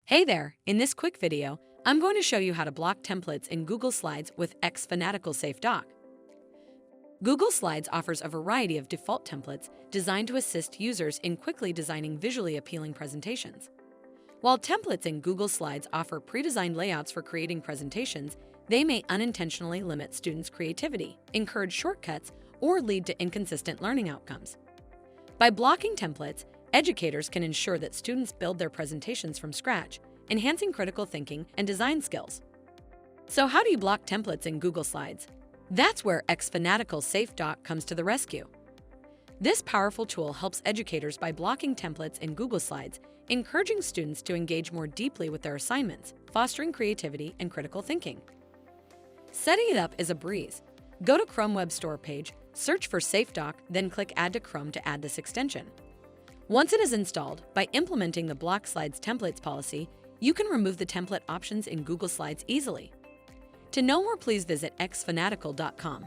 Hey there! In this quick video, I'm going to show you how to block templates in Google Slides with xFanatical Safe Dock. Google Slides offers a variety of default templates designed to assist users in quickly designing visually appealing presentations. While templates in Google Slides offer pre-designed layouts for creating presentations, they may unintentionally limit students' creativity, encourage shortcuts, or lead to inconsistent learning outcomes. By blocking templates, educators can ensure that students build their presentations from scratch, enhancing critical thinking and design skills. So how do you block templates in Google Slides? That's where xFanatical Safe Dock comes to the rescue. This powerful tool helps educators by blocking templates in Google Slides, encouraging students to engage more deeply with their assignments, fostering creativity and critical thinking. Setting it up is a breeze. Go to Chrome Web Store page, search for Safe Dock, then click Add to Chrome to add this extension. Once it is installed, by implementing the Block Slides Templates policy, you can remove the template options in Google Slides easily. To know more, please visit xfanatical.com.